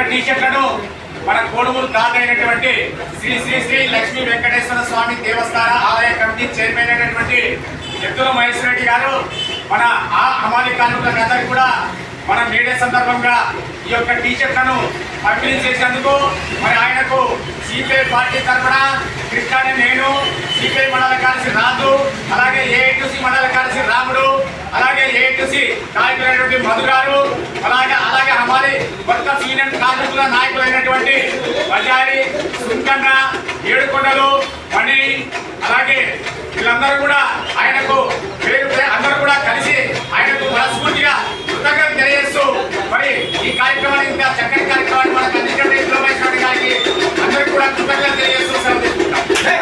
tea షర్ట్లను మన కోడుమూరు దాదైనటువంటి శ్రీ శ్రీ శ్రీ లక్ష్మీ వెంకటేశ్వర స్వామి దేవస్థాన ఆలయ కమిటీ చైర్మన్ అయినటువంటి ఎత్తుల మహేశ్వర రెడ్డి గారు మన హమాలి కార్మికులందరికీ కూడా మన మేడే సందర్భంగా ఈ యొక్క టీ షర్ట్లను పంపిణీ చేసేందుకు మరి ఆయనకు సిపిఐ పార్టీ తరఫున కృష్ణాని నేను, సిపిఐ మండల కార్యదర్శి రాజు, అలాగే ఏఐటీసీ మండల కార్యదర్శి రాముడు, అలాగే ఏఐటీసీ నాయకులైనటువంటి మధు గారు, అలాగే హమాలి కొత్త సీనియర్ కార్మికుల నాయకులైనటువంటి బజారి, సుంకన్న, ఏడుకొండలు, మణి, అలాగే వీళ్ళందరూ కూడా ఆయనకు